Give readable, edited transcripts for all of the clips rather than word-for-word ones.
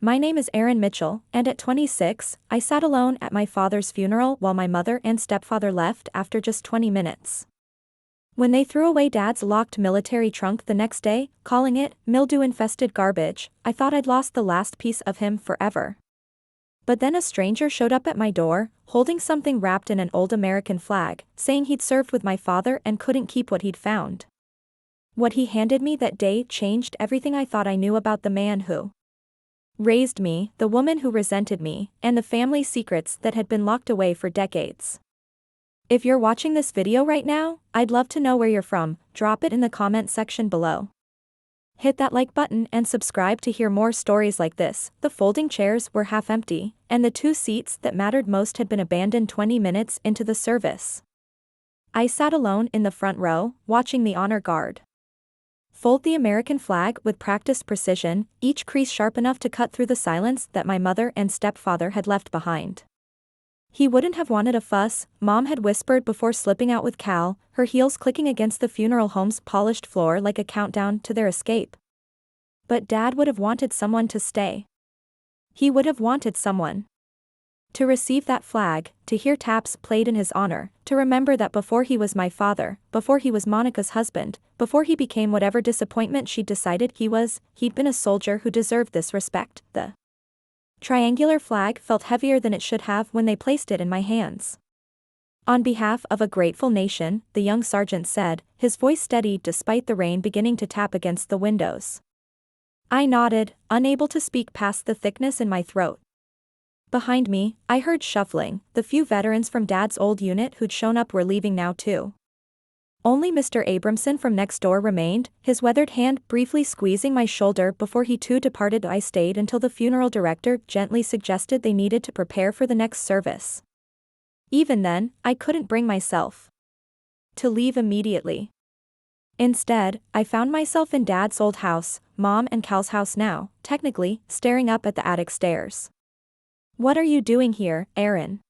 My name is Erin Mitchell, and at 26, I sat alone at my father's funeral while my mother and stepfather left after just 20 minutes. When they threw away Dad's locked military trunk the next day, calling it mildew-infested garbage, I thought I'd lost the last piece of him forever. But then a stranger showed up at my door, holding something wrapped in an old American flag, saying he'd served with my father and couldn't keep what he'd found. What he handed me that day changed everything I thought I knew about the man who raised me, the woman who resented me, and the family secrets that had been locked away for decades. If you're watching this video right now, I'd love to know where you're from. Drop it in the comment section below. Hit that like button and subscribe to hear more stories like this. The folding chairs were half empty, and the two seats that mattered most had been abandoned 20 minutes into the service. I sat alone in the front row, watching the honor guard fold the American flag with practiced precision, each crease sharp enough to cut through the silence that my mother and stepfather had left behind. He wouldn't have wanted a fuss, Mom had whispered before slipping out with Cal, her heels clicking against the funeral home's polished floor like a countdown to their escape. But Dad would have wanted someone to stay. He would have wanted someone to receive that flag, to hear taps played in his honor, to remember that before he was my father, before he was Monica's husband, before he became whatever disappointment she'd decided he was, he'd been a soldier who deserved this respect. The triangular flag felt heavier than it should have when they placed it in my hands. On behalf of a grateful nation, the young sergeant said, his voice steady despite the rain beginning to tap against the windows. I nodded, unable to speak past the thickness in my throat. Behind me, I heard shuffling. The few veterans from Dad's old unit who'd shown up were leaving now too. Only Mr. Abramson from next door remained, his weathered hand briefly squeezing my shoulder before he too departed. I stayed until the funeral director gently suggested they needed to prepare for the next service. Even then, I couldn't bring myself to leave immediately. Instead, I found myself in Dad's old house, Mom and Cal's house now, technically, staring up at the attic stairs. What are you doing here, Erin?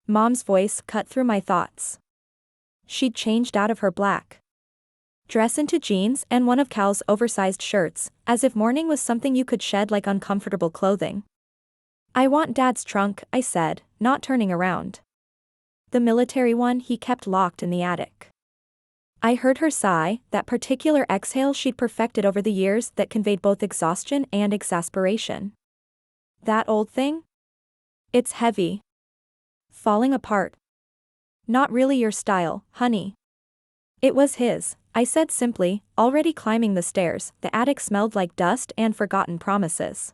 Mom's voice cut through my thoughts. She'd changed out of her black dress into jeans and one of Cal's oversized shirts, as if mourning was something you could shed like uncomfortable clothing. I want Dad's trunk, I said, not turning around. The military one he kept locked in the attic. I heard her sigh, that particular exhale she'd perfected over the years that conveyed both exhaustion and exasperation. That old thing? It's heavy. Falling apart. Not really your style, honey. It was his, I said simply, already climbing the stairs. The attic smelled like dust and forgotten promises.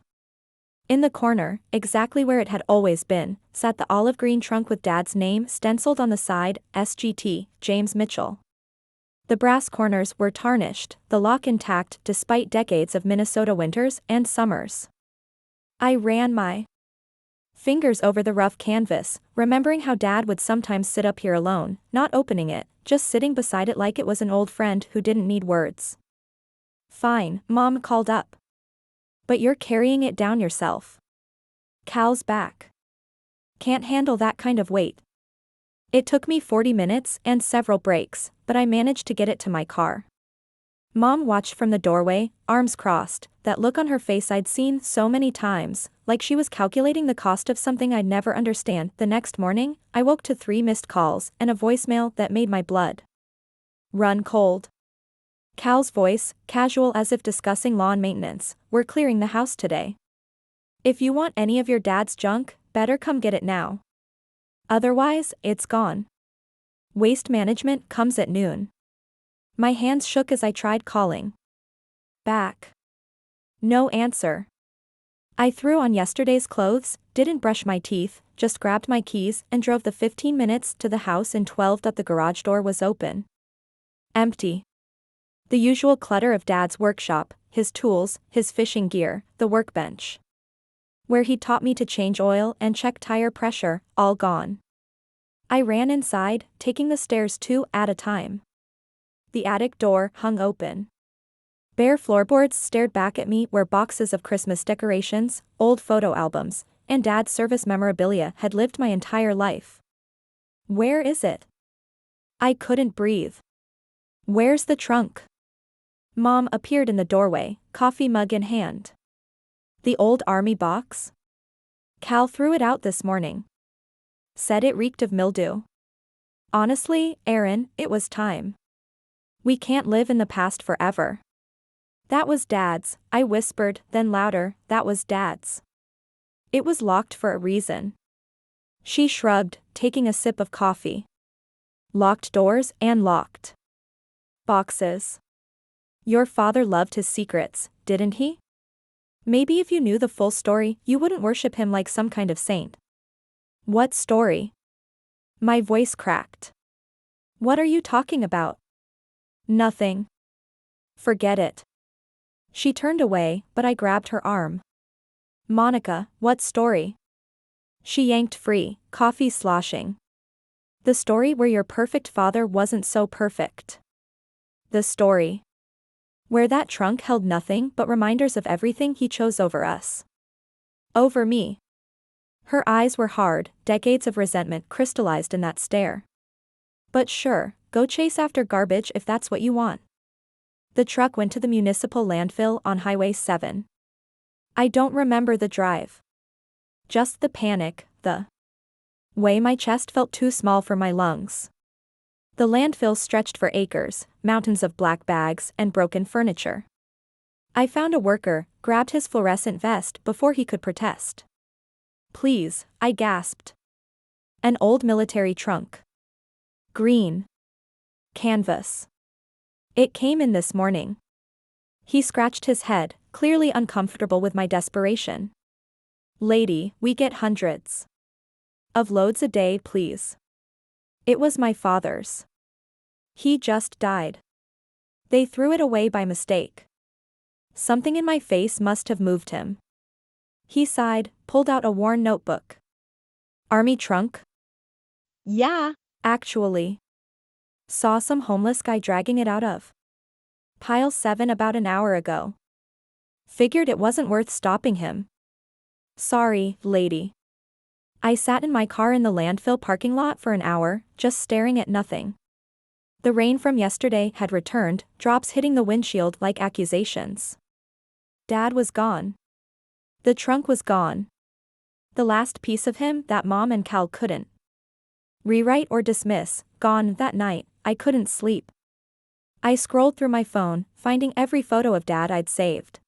In the corner, exactly where it had always been, sat the olive green trunk with Dad's name stenciled on the side, SGT, James Mitchell. The brass corners were tarnished, the lock intact despite decades of Minnesota winters and summers. I ran my fingers over the rough canvas, remembering how Dad would sometimes sit up here alone, not opening it, just sitting beside it like it was an old friend who didn't need words. Fine, Mom called up. But you're carrying it down yourself. Cal's back. Can't handle that kind of weight. It took me 40 minutes and several breaks, but I managed to get it to my car. Mom watched from the doorway, arms crossed, that look on her face I'd seen so many times, like she was calculating the cost of something I'd never understand. The next morning, I woke to 3 missed calls and a voicemail that made my blood run cold. Cal's voice, casual as if discussing lawn maintenance, we're clearing the house today. If you want any of your dad's junk, better come get it now. Otherwise, it's gone. Waste management comes at noon. My hands shook as I tried calling back. No answer. I threw on yesterday's clothes, didn't brush my teeth, just grabbed my keys and drove the 15 minutes to the house in 12. The garage door was open. Empty. The usual clutter of Dad's workshop, his tools, his fishing gear, the workbench where he taught me to change oil and check tire pressure, all gone. I ran inside, taking the stairs 2 at a time. The attic door hung open. Bare floorboards stared back at me where boxes of Christmas decorations, old photo albums, and Dad's service memorabilia had lived my entire life. Where is it? I couldn't breathe. Where's the trunk? Mom appeared in the doorway, coffee mug in hand. The old army box? Cal threw it out this morning. Said it reeked of mildew. Honestly, Erin, it was time. We can't live in the past forever. That was Dad's, I whispered, then louder, that was Dad's. It was locked for a reason. She shrugged, taking a sip of coffee. Locked doors and locked boxes. Your father loved his secrets, didn't he? Maybe if you knew the full story, you wouldn't worship him like some kind of saint. What story? My voice cracked. What are you talking about? Nothing. Forget it. She turned away, but I grabbed her arm. Monica, what story? She yanked free, coffee sloshing. The story where your perfect father wasn't so perfect. The story where that trunk held nothing but reminders of everything he chose over us. Over me. Her eyes were hard, decades of resentment crystallized in that stare. But sure, go chase after garbage if that's what you want. The truck went to the municipal landfill on Highway 7. I don't remember the drive. Just the panic, the way my chest felt too small for my lungs. The landfill stretched for acres, mountains of black bags and broken furniture. I found a worker, grabbed his fluorescent vest before he could protest. Please, I gasped. An old military trunk. Green. Canvas. It came in this morning. He scratched his head, clearly uncomfortable with my desperation. Lady, we get hundreds of loads a day, please. It was my father's. He just died. They threw it away by mistake. Something in my face must have moved him. He sighed, pulled out a worn notebook. Army trunk? Yeah, actually. Saw some homeless guy dragging it out of Pile 7 about an hour ago. Figured it wasn't worth stopping him. Sorry, lady. I sat in my car in the landfill parking lot for an hour, just staring at nothing. The rain from yesterday had returned, drops hitting the windshield like accusations. Dad was gone. The trunk was gone. The last piece of him that Mom and Cal couldn't rewrite or dismiss, gone that night. I couldn't sleep. I scrolled through my phone, finding every photo of Dad I'd saved.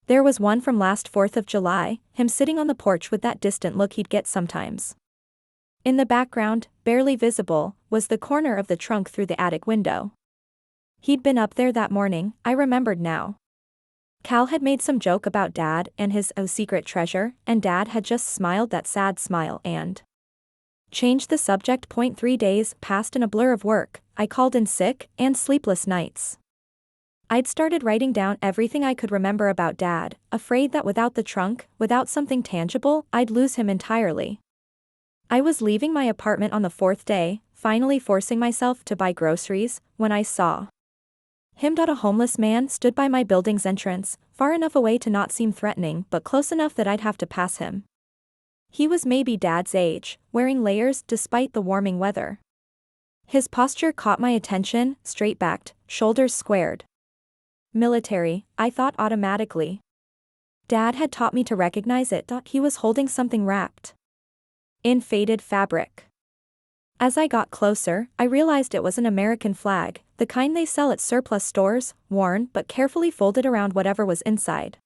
There was one from last 4th of July, him sitting on the porch with that distant look he'd get sometimes. In the background, barely visible, was the corner of the trunk through the attic window. He'd been up there that morning, I remembered now. Cal had made some joke about Dad and his secret treasure, and Dad had just smiled that sad smile and changed the subject. 3 days passed in a blur of work. I called in sick and sleepless nights. I'd started writing down everything I could remember about Dad, afraid that without the trunk, without something tangible, I'd lose him entirely. I was leaving my apartment on the 4th day, finally forcing myself to buy groceries, when I saw him. A homeless man stood by my building's entrance, far enough away to not seem threatening but close enough that I'd have to pass him. He was maybe Dad's age, wearing layers despite the warming weather. His posture caught my attention, straight-backed, shoulders squared. Military, I thought automatically. Dad had taught me to recognize it. He was holding something wrapped in faded fabric. As I got closer, I realized it was an American flag, the kind they sell at surplus stores, worn but carefully folded around whatever was inside.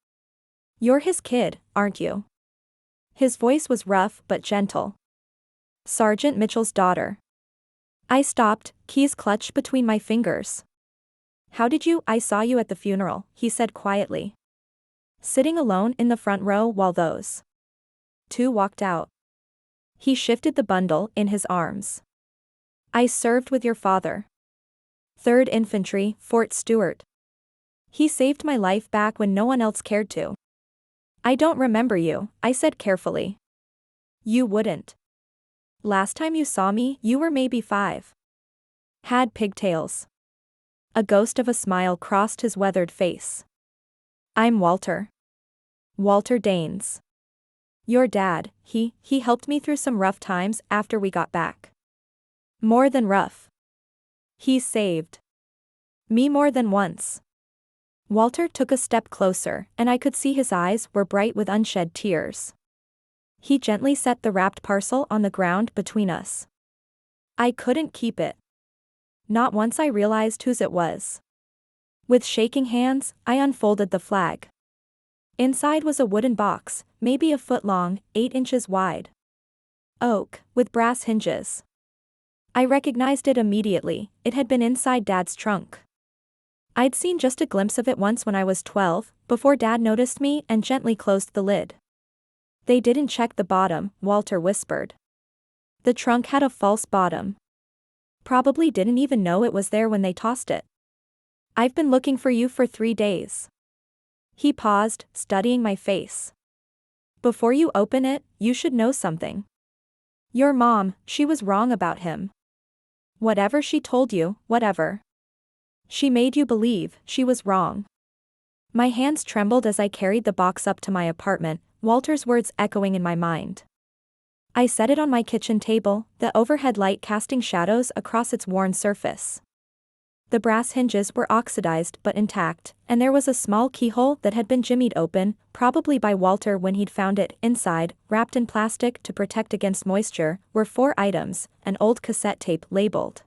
You're his kid, aren't you? His voice was rough but gentle. Sergeant Mitchell's daughter. I stopped, keys clutched between my fingers. How did you? I saw you at the funeral, he said quietly. Sitting alone in the front row while those two walked out. He shifted the bundle in his arms. I served with your father. 3rd Infantry, Fort Stewart. He saved my life back when no one else cared to. I don't remember you, I said carefully. You wouldn't. Last time you saw me, you were maybe 5. Had pigtails. A ghost of a smile crossed his weathered face. I'm Walter. Walter Danes. Your dad, he helped me through some rough times after we got back. More than rough. He saved me more than once. Walter took a step closer, and I could see his eyes were bright with unshed tears. He gently set the wrapped parcel on the ground between us. I couldn't keep it. Not once I realized whose it was. With shaking hands, I unfolded the flag. Inside was a wooden box, maybe a foot long, 8 inches wide. Oak, with brass hinges. I recognized it immediately, it had been inside Dad's trunk. I'd seen just a glimpse of it once when I was 12, before Dad noticed me and gently closed the lid. They didn't check the bottom, Walter whispered. The trunk had a false bottom. Probably didn't even know it was there when they tossed it. I've been looking for you for 3 days. He paused, studying my face. Before you open it, you should know something. Your mom, she was wrong about him. Whatever she told you, whatever. She made you believe she was wrong. My hands trembled as I carried the box up to my apartment, Walter's words echoing in my mind. I set it on my kitchen table, the overhead light casting shadows across its worn surface. The brass hinges were oxidized but intact, and there was a small keyhole that had been jimmied open, probably by Walter when he'd found it. Inside, wrapped in plastic to protect against moisture, were 4 items, an old cassette tape labeled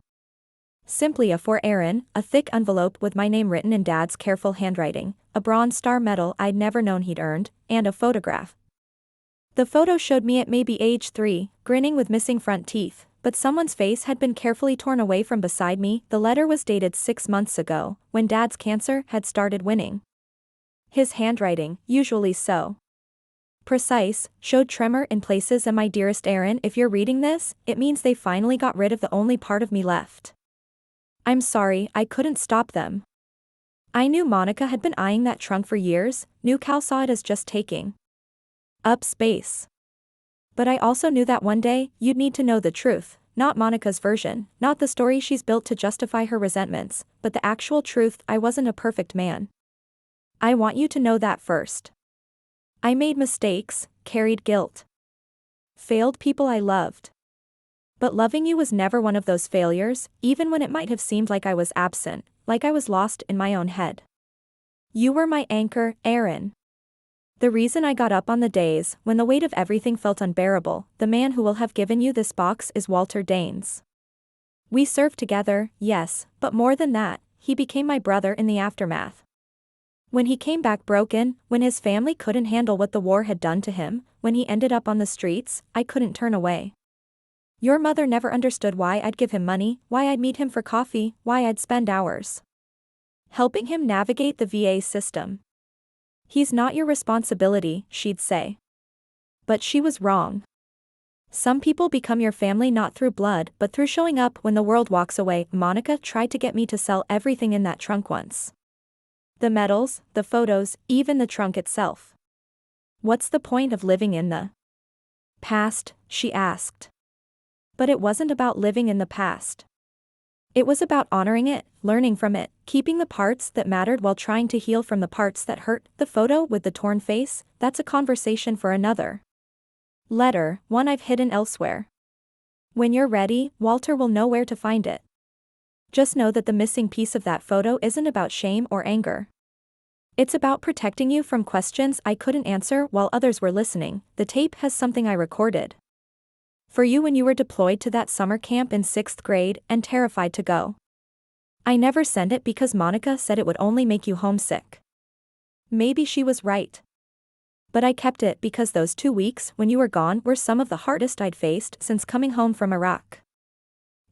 simply a for Erin, a thick envelope with my name written in Dad's careful handwriting, a bronze star medal I'd never known he'd earned, and a photograph. The photo showed me at maybe age 3, grinning with missing front teeth, but someone's face had been carefully torn away from beside me. The letter was dated 6 months ago, when Dad's cancer had started winning. His handwriting, usually so precise, showed tremor in places. And my dearest Erin, if you're reading this, it means they finally got rid of the only part of me left. I'm sorry, I couldn't stop them. I knew Monica had been eyeing that trunk for years, knew Cal saw it as just taking up space. But I also knew that one day, you'd need to know the truth, not Monica's version, not the story she's built to justify her resentments, but the actual truth. I wasn't a perfect man. I want you to know that first. I made mistakes, carried guilt. Failed people I loved. But loving you was never one of those failures, even when it might have seemed like I was absent, like I was lost in my own head. You were my anchor, Erin. The reason I got up on the days when the weight of everything felt unbearable. The man who will have given you this box is Walter Danes. We served together, yes, but more than that, he became my brother in the aftermath. When he came back broken, when his family couldn't handle what the war had done to him, when he ended up on the streets, I couldn't turn away. Your mother never understood why I'd give him money, why I'd meet him for coffee, why I'd spend hours helping him navigate the VA system. He's not your responsibility, she'd say. But she was wrong. Some people become your family not through blood but through showing up when the world walks away. Monica tried to get me to sell everything in that trunk once. The medals, the photos, even the trunk itself. What's the point of living in the past, she asked. But it wasn't about living in the past. It was about honoring it, learning from it, keeping the parts that mattered while trying to heal from the parts that hurt. The photo with the torn face, that's a conversation for another letter, one I've hidden elsewhere. When you're ready, Walter will know where to find it. Just know that the missing piece of that photo isn't about shame or anger. It's about protecting you from questions I couldn't answer while others were listening. The tape has something I recorded for you when you were deployed to that summer camp in 6th grade and terrified to go. I never sent it because Monica said it would only make you homesick. Maybe she was right. But I kept it because those 2 weeks when you were gone were some of the hardest I'd faced since coming home from Iraq.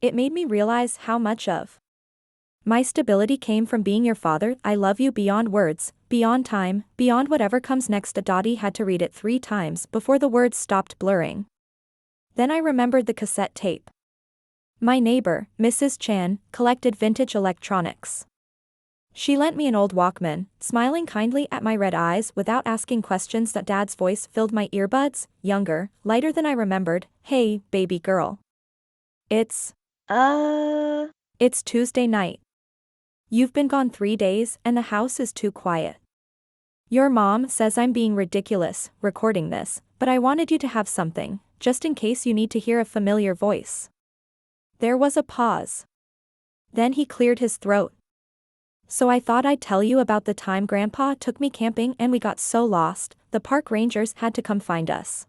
It made me realize how much of my stability came from being your father. I love you beyond words, beyond time, beyond whatever comes next. Dottie had to read it 3 times before the words stopped blurring. Then I remembered the cassette tape. My neighbor, Mrs. Chan, collected vintage electronics. She lent me an old Walkman, smiling kindly at my red eyes without asking questions. That Dad's voice filled my earbuds, younger, lighter than I remembered. Hey, baby girl. It's Tuesday night. You've been gone 3 days and the house is too quiet. Your mom says I'm being ridiculous, recording this, but I wanted you to have something, just in case you need to hear a familiar voice. There was a pause. Then he cleared his throat. So I thought I'd tell you about the time Grandpa took me camping and we got so lost, the park rangers had to come find us.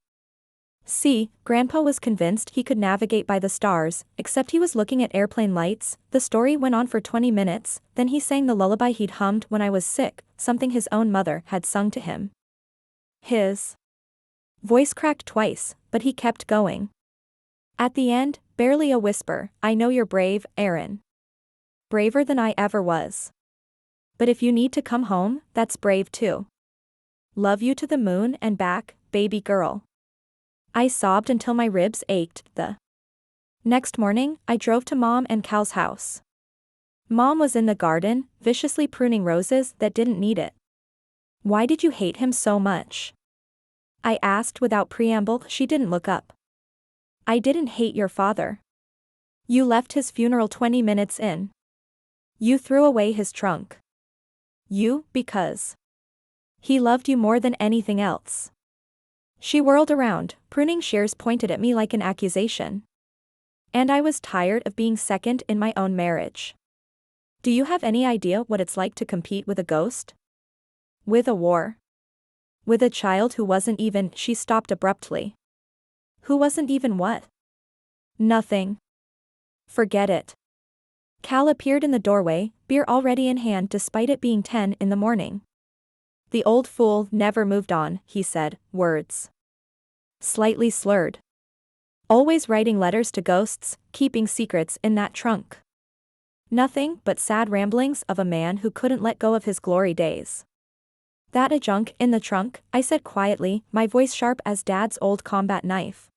See, Grandpa was convinced he could navigate by the stars, except he was looking at airplane lights. The story went on for 20 minutes, then he sang the lullaby he'd hummed when I was sick, something his own mother had sung to him. His voice cracked twice, but he kept going. At the end, barely a whisper, "I know you're brave, Erin. Braver than I ever was. But if you need to come home, that's brave too. Love you to the moon and back, baby girl." I sobbed until my ribs ached. The next morning, I drove to Mom and Cal's house. Mom was in the garden, viciously pruning roses that didn't need it. "Why did you hate him so much?" I asked without preamble. She didn't look up. "I didn't hate your father. You left his funeral 20 minutes in. You threw away his trunk. Because he loved you more than anything else." She whirled around, pruning shears pointed at me like an accusation. And I was tired of being second in my own marriage. Do you have any idea what it's like to compete with a ghost? With a war? With a child who wasn't even. She stopped abruptly. Who wasn't even what? Nothing. Forget it. Cal appeared in the doorway, beer already in hand despite it being 10 in the morning. "The old fool never moved on," he said, words slightly slurred. "Always writing letters to ghosts, keeping secrets in that trunk. Nothing but sad ramblings of a man who couldn't let go of his glory days." "That a junk in the trunk," I said quietly, my voice sharp as Dad's old combat knife,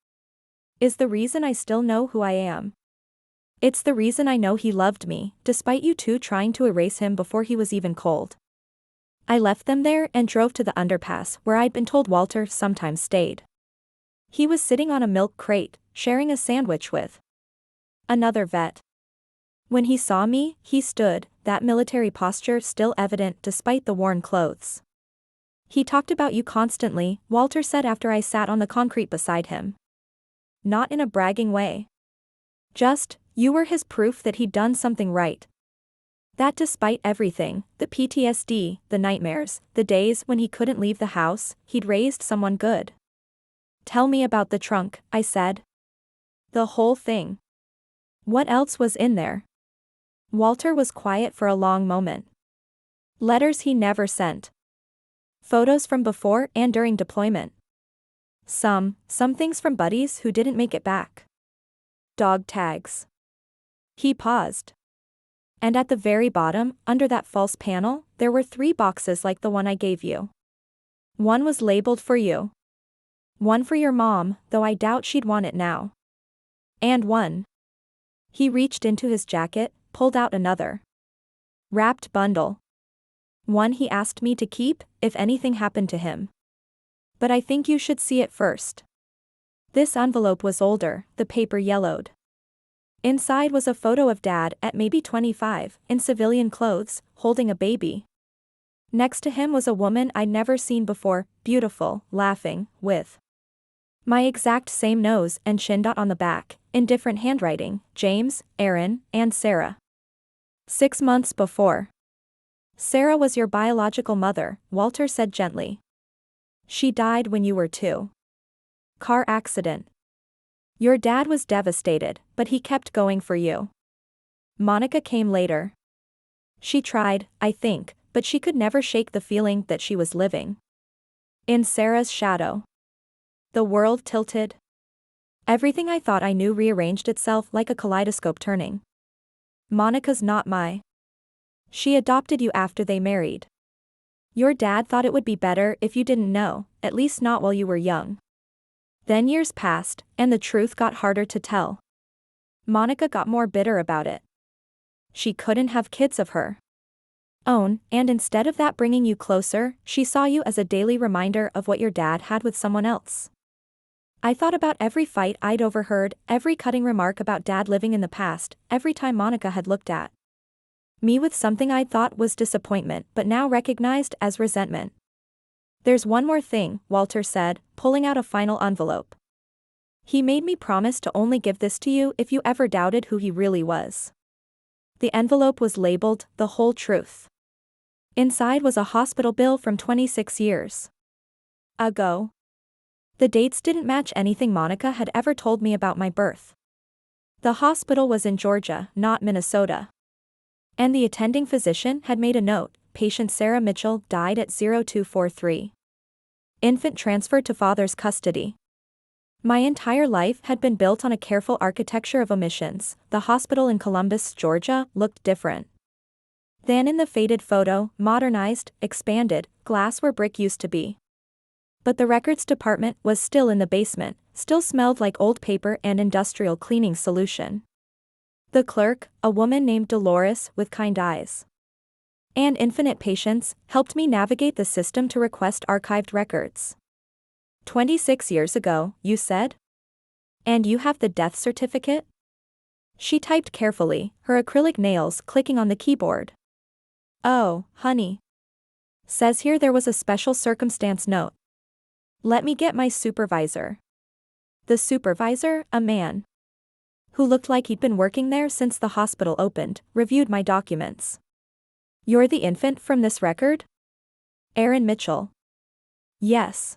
"is the reason I still know who I am. It's the reason I know he loved me, despite you two trying to erase him before he was even cold." I left them there and drove to the underpass where I'd been told Walter sometimes stayed. He was sitting on a milk crate, sharing a sandwich with another vet. When he saw me, he stood, that military posture still evident despite the worn clothes. "He talked about you constantly," Walter said after I sat on the concrete beside him. Not in a bragging way. Just, you were his proof that he'd done something right. That despite everything, the PTSD, the nightmares, the days when he couldn't leave the house, he'd raised someone good. "Tell me about the trunk," I said. "The whole thing. What else was in there?" Walter was quiet for a long moment. "Letters he never sent. Photos from before and during deployment. Some things from buddies who didn't make it back. Dog tags." He paused. "And at the very bottom, under that false panel, there were 3 boxes like the one I gave you. One was labeled for you. One for your mom, though I doubt she'd want it now. And one." He reached into his jacket, pulled out another wrapped bundle. "One he asked me to keep, if anything happened to him. But I think you should see it first." This envelope was older, the paper yellowed. Inside was a photo of Dad at maybe 25, in civilian clothes, holding a baby. Next to him was a woman I'd never seen before, beautiful, laughing, with my exact same nose and chin dot on the back, in different handwriting, James, Erin, and Sarah. 6 months before. "Sarah was your biological mother," Walter said gently. "She died when you were 2. Car accident. Your dad was devastated, but he kept going for you. Monica came later. She tried, I think, but she could never shake the feeling that she was living in Sarah's shadow." The world tilted. Everything I thought I knew rearranged itself like a kaleidoscope turning. "Monica's not my. She adopted you after they married. Your dad thought it would be better if you didn't know, at least not while you were young. Then years passed, and the truth got harder to tell. Monica got more bitter about it. She couldn't have kids of her own, and instead of that bringing you closer, she saw you as a daily reminder of what your dad had with someone else. I thought about every fight I'd overheard, every cutting remark about Dad living in the past, every time Monica had looked at me with something I thought was disappointment but now recognized as resentment. "There's one more thing," Walter said, pulling out a final envelope. "He made me promise to only give this to you if you ever doubted who he really was." The envelope was labeled, "The Whole Truth." Inside was a hospital bill from 26 years ago. The dates didn't match anything Monica had ever told me about my birth. The hospital was in Georgia, not Minnesota. And the attending physician had made a note: patient Sarah Mitchell died at 0243. Infant transferred to father's custody. My entire life had been built on a careful architecture of omissions. The hospital in Columbus, Georgia, looked different than in the faded photo, modernized, expanded, glass where brick used to be. But the records department was still in the basement, still smelled like old paper and industrial cleaning solution. The clerk, a woman named Dolores with kind eyes and infinite patience, helped me navigate the system to request archived records. 26 years ago, you said? And you have the death certificate? She typed carefully, her acrylic nails clicking on the keyboard. Oh, honey. Says here there was a special circumstance note. Let me get my supervisor. The supervisor, a man who looked like he'd been working there since the hospital opened, reviewed my documents. You're the infant from this record? Erin Mitchell. Yes.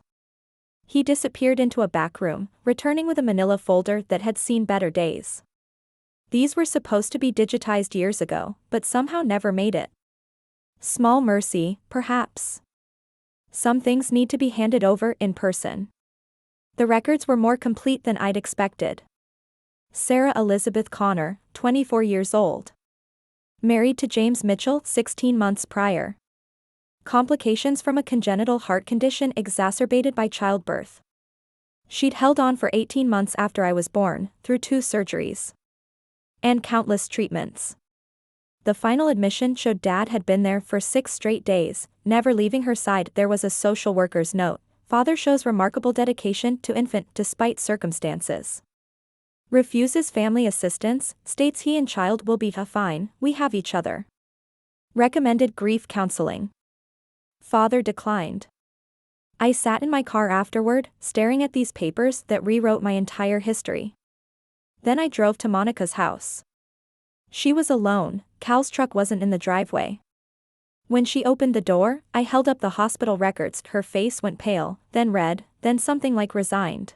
He disappeared into a back room, returning with a manila folder that had seen better days. These were supposed to be digitized years ago, but somehow never made it. Small mercy, perhaps. Some things need to be handed over in person. The records were more complete than I'd expected. Sarah Elizabeth Connor, 24 years old. Married to James Mitchell 16 months prior. Complications from a congenital heart condition exacerbated by childbirth. She'd held on for 18 months after I was born, through 2 surgeries and countless treatments. The final admission showed Dad had been there for 6 straight days, never leaving her side. There was a social worker's note: father shows remarkable dedication to infant despite circumstances. Refuses family assistance, states he and child will be fine, we have each other. Recommended grief counseling. Father declined. I sat in my car afterward, staring at these papers that rewrote my entire history. Then I drove to Monica's house. She was alone, Cal's truck wasn't in the driveway. When she opened the door, I held up the hospital records. Her face went pale, then red, then something like resigned.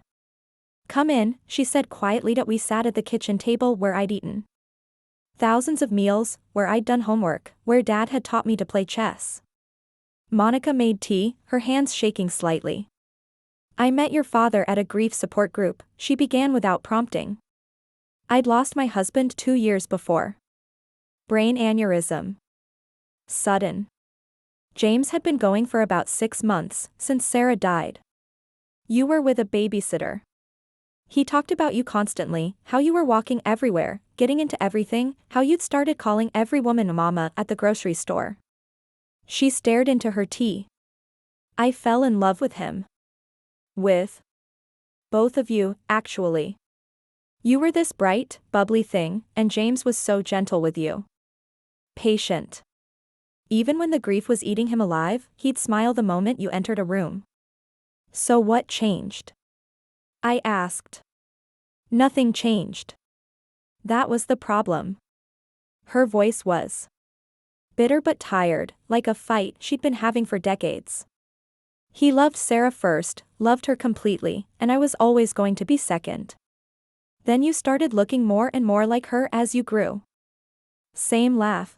Come in, she said quietly. We sat at the kitchen table where I'd eaten thousands of meals, where I'd done homework, where Dad had taught me to play chess. Monica made tea, her hands shaking slightly. I met your father at a grief support group, she began without prompting. I'd lost my husband 2 years before. Brain aneurysm. Sudden. James had been going for about 6 months, since Sarah died. You were with a babysitter. He talked about you constantly, how you were walking everywhere, getting into everything, how you'd started calling every woman mama at the grocery store. She stared into her tea. I fell in love with him. With both of you, actually. You were this bright, bubbly thing, and James was so gentle with you. Patient. Even when the grief was eating him alive, he'd smile the moment you entered a room. So what changed? I asked. Nothing changed. That was the problem. Her voice was bitter but tired, like a fight she'd been having for decades. He loved Sarah first, loved her completely, and I was always going to be second. Then you started looking more and more like her as you grew. Same laugh.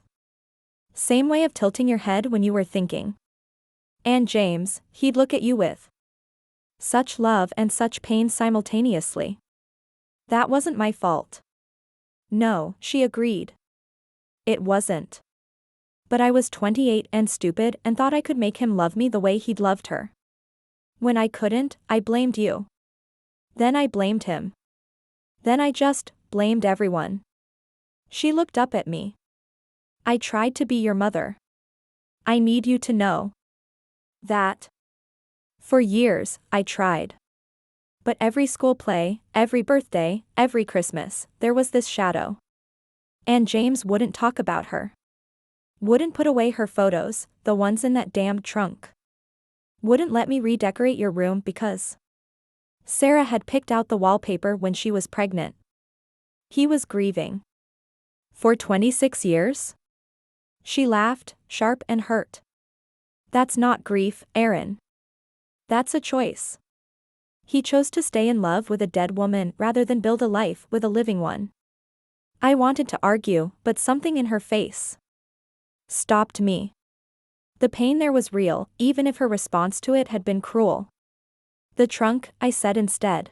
Same way of tilting your head when you were thinking. And James, he'd look at you with such love and such pain simultaneously. That wasn't my fault. No, she agreed. It wasn't. But I was 28 and stupid and thought I could make him love me the way he'd loved her. When I couldn't, I blamed you. Then I blamed him. Then I just blamed everyone. She looked up at me. I tried to be your mother. I need you to know that. For years, I tried. But every school play, every birthday, every Christmas, there was this shadow. And James wouldn't talk about her. Wouldn't put away her photos, the ones in that damned trunk. Wouldn't let me redecorate your room because Sarah had picked out the wallpaper when she was pregnant. He was grieving. For 26 years? She laughed, sharp and hurt. That's not grief, Erin. That's a choice. He chose to stay in love with a dead woman rather than build a life with a living one. I wanted to argue, but something in her face stopped me. The pain there was real, even if her response to it had been cruel. The trunk, I said instead.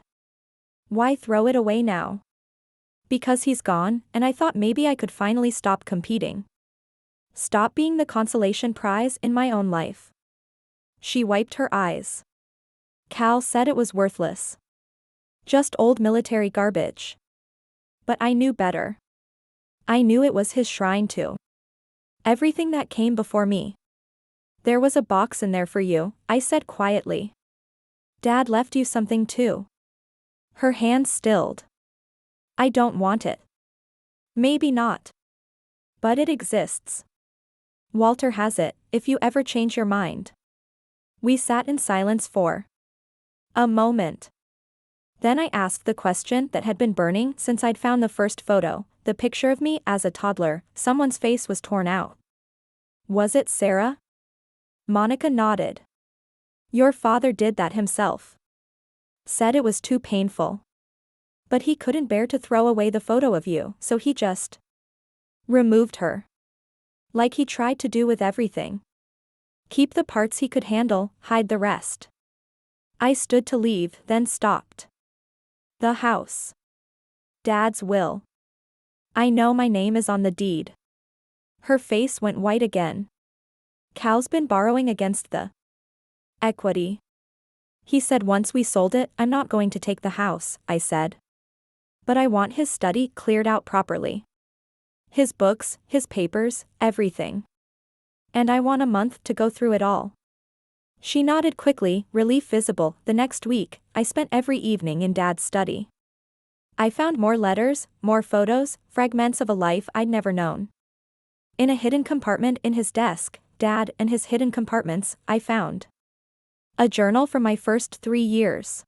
Why throw it away now? Because he's gone, and I thought maybe I could finally stop competing. Stop being the consolation prize in my own life. She wiped her eyes. Cal said it was worthless. Just old military garbage. But I knew better. I knew it was his shrine too. Everything that came before me. There was a box in there for you, I said quietly. Dad left you something too. Her hands stilled. I don't want it. Maybe not. But it exists. Walter has it, if you ever change your mind. We sat in silence for a moment. Then I asked the question that had been burning since I'd found the first photo, the picture of me as a toddler. Someone's face was torn out. Was it Sarah? Monica nodded. Your father did that himself. Said it was too painful. But he couldn't bear to throw away the photo of you, so he just removed her. Like he tried to do with everything. Keep the parts he could handle, hide the rest. I stood to leave, then stopped. The house. Dad's will. I know my name is on the deed. Her face went white again. Cal's been borrowing against the equity. He said once we sold it, I'm not going to take the house, I said. But I want his study cleared out properly. His books, his papers, everything. And I want a month to go through it all. She nodded quickly, relief visible. The next week, I spent every evening in Dad's study. I found more letters, more photos, fragments of a life I'd never known. In a hidden compartment in his desk, Dad and his hidden compartments, I found a journal from my first 3 years.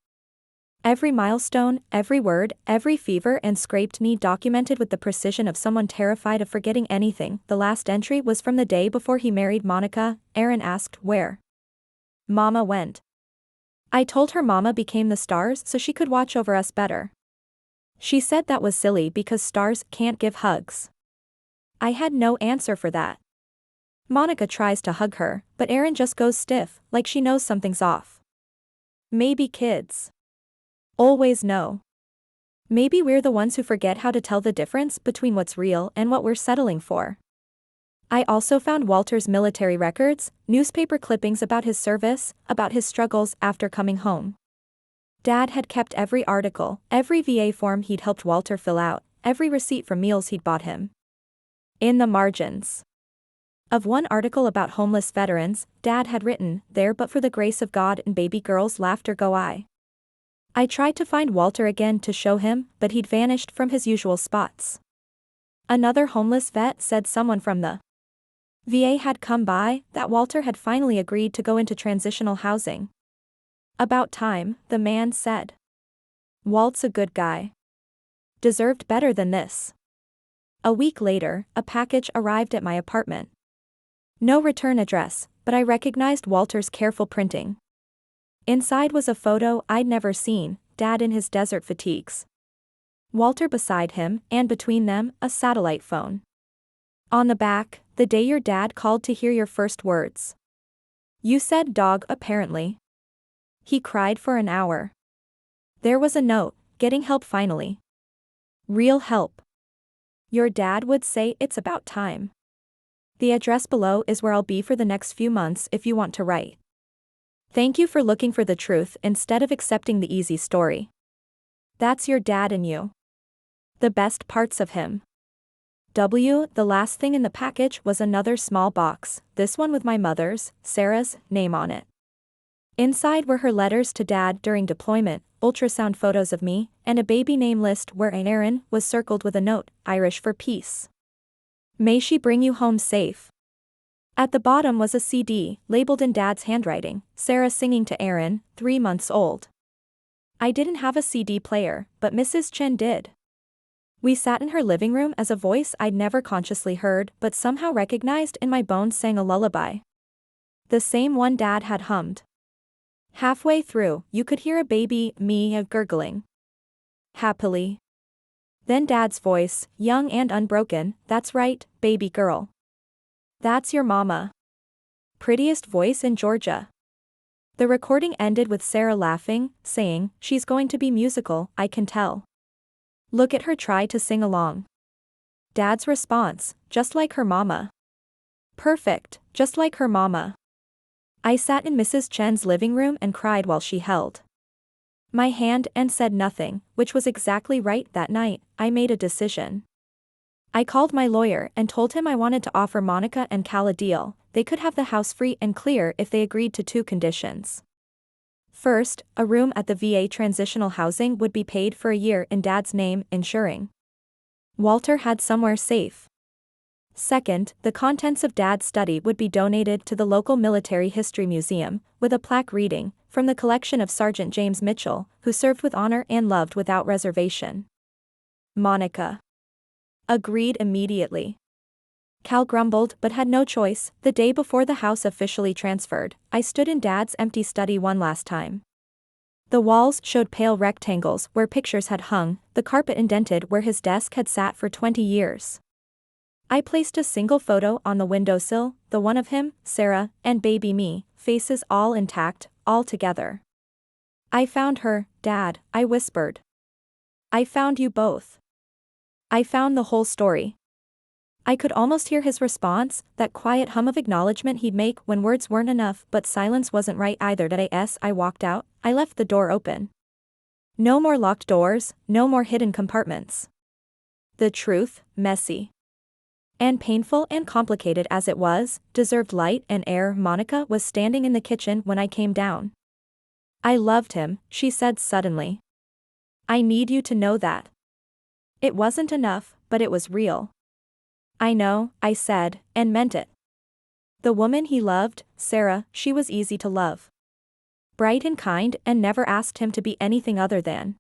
Every milestone, every word, every fever and scraped knee documented with the precision of someone terrified of forgetting anything. The last entry was from the day before he married Monica. Erin asked where Mama went. I told her Mama became the stars so she could watch over us better. She said that was silly because stars can't give hugs. I had no answer for that. Monica tries to hug her, but Erin just goes stiff, like she knows something's off. Maybe kids always know. Maybe we're the ones who forget how to tell the difference between what's real and what we're settling for. I also found Walter's military records, newspaper clippings about his service, about his struggles after coming home. Dad had kept every article, every VA form he'd helped Walter fill out, every receipt for meals he'd bought him. In the margins of one article about homeless veterans, Dad had written, "There but for the grace of God and baby girls' laughter go I." I tried to find Walter again to show him, but he'd vanished from his usual spots. Another homeless vet said someone from the VA had come by, that Walter had finally agreed to go into transitional housing. About time, the man said. Walt's a good guy. Deserved better than this. A week later, a package arrived at my apartment. No return address, but I recognized Walter's careful printing. Inside was a photo I'd never seen, Dad in his desert fatigues. Walter beside him, and between them, a satellite phone. On the back, the day your dad called to hear your first words. You said dog, apparently. He cried for an hour. There was a note, getting help finally. Real help. Your dad would say it's about time. The address below is where I'll be for the next few months if you want to write. Thank you for looking for the truth instead of accepting the easy story. That's your dad and you. The best parts of him. The last thing in the package was another small box, this one with my mother's, Sarah's, name on it. Inside were her letters to Dad during deployment, ultrasound photos of me, and a baby name list where Erin was circled with a note, Irish for peace. May she bring you home safe. At the bottom was a CD, labeled in Dad's handwriting, Sarah singing to Erin, 3 months old. I didn't have a CD player, but Mrs. Chen did. We sat in her living room as a voice I'd never consciously heard but somehow recognized in my bones sang a lullaby. The same one Dad had hummed. Halfway through, you could hear a baby Mia gurgling happily. Then Dad's voice, young and unbroken, "That's right, baby girl. That's your mama. Prettiest voice in Georgia." The recording ended with Sarah laughing, saying, "She's going to be musical, I can tell. Look at her try to sing along." Dad's response, "Just like her mama. Perfect, just like her mama." I sat in Mrs. Chen's living room and cried while she held my hand and said nothing, which was exactly right. That night, I made a decision. I called my lawyer and told him I wanted to offer Monica and Cal a deal. They could have the house free and clear if they agreed to 2 conditions. First, a room at the VA transitional housing would be paid for a year in Dad's name, ensuring Walter had somewhere safe. Second, the contents of Dad's study would be donated to the local military history museum, with a plaque reading, "From the collection of Sergeant James Mitchell, who served with honor and loved without reservation." Monica agreed immediately. Cal grumbled but had no choice. The day before the house officially transferred, I stood in Dad's empty study one last time. The walls showed pale rectangles where pictures had hung, the carpet indented where his desk had sat for 20 years. I placed a single photo on the windowsill, the one of him, Sarah, and baby me, faces all intact, all together. "I found her, Dad," I whispered. "I found you both. I found the whole story." I could almost hear his response, that quiet hum of acknowledgement he'd make when words weren't enough, but silence wasn't right either. As I walked out, I left the door open. No more locked doors, no more hidden compartments. The truth, messy and painful and complicated as it was, deserved light and air. Monica was standing in the kitchen when I came down. "I loved him," she said suddenly. "I need you to know that." It wasn't enough, but it was real. "I know," I said, and meant it. The woman he loved, Sarah, she was easy to love. Bright and kind, and never asked him to be anything other than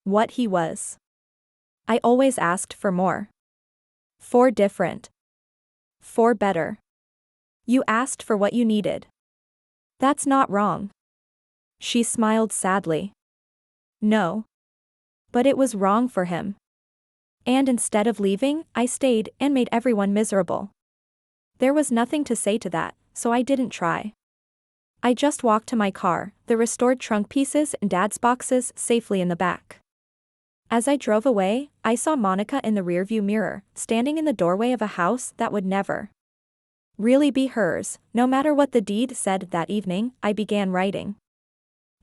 what he was. I always asked for more. For different. For better. You asked for what you needed. That's not wrong. She smiled sadly. No. But it was wrong for him. And instead of leaving, I stayed and made everyone miserable. There was nothing to say to that, so I didn't try. I just walked to my car, the restored trunk pieces and Dad's boxes safely in the back. As I drove away, I saw Monica in the rearview mirror, standing in the doorway of a house that would never really be hers. No matter what the deed said. That evening, I began writing.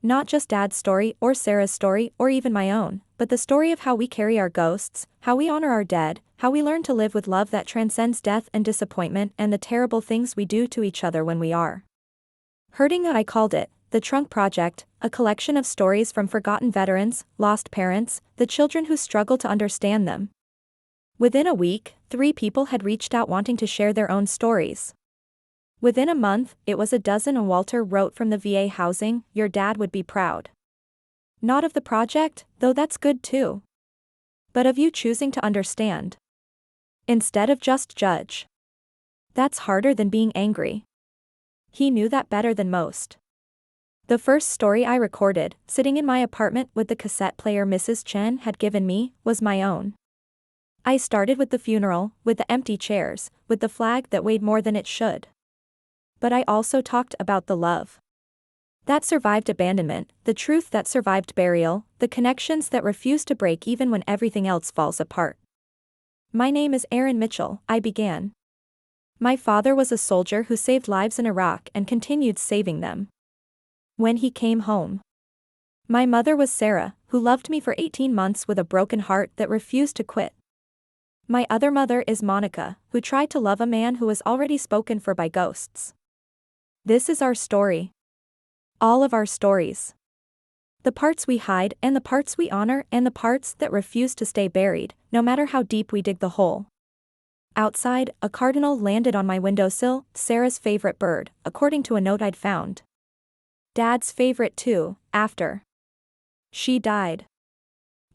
Not just Dad's story or Sarah's story or even my own, but the story of how we carry our ghosts, how we honor our dead, how we learn to live with love that transcends death and disappointment, and the terrible things we do to each other when we are hurting. I called it The Trunk Project, a collection of stories from forgotten veterans, lost parents, the children who struggle to understand them. Within a week, 3 people had reached out wanting to share their own stories. Within a month, it was a dozen, and Walter wrote from the VA housing, "Your dad would be proud. Not of the project, though that's good too. But of you choosing to understand. Instead of just judge. That's harder than being angry." He knew that better than most. The first story I recorded, sitting in my apartment with the cassette player Mrs. Chen had given me, was my own. I started with the funeral, with the empty chairs, with the flag that weighed more than it should. But I also talked about the love that survived abandonment, the truth that survived burial, the connections that refuse to break even when everything else falls apart. "My name is Erin Mitchell," I began. "My father was a soldier who saved lives in Iraq and continued saving them when he came home. My mother was Sarah, who loved me for 18 months with a broken heart that refused to quit. My other mother is Monica, who tried to love a man who was already spoken for by ghosts. This is our story. All of our stories. The parts we hide and the parts we honor and the parts that refuse to stay buried, no matter how deep we dig the hole." Outside, a cardinal landed on my windowsill, Sarah's favorite bird, according to a note I'd found. Dad's favorite too, after she died.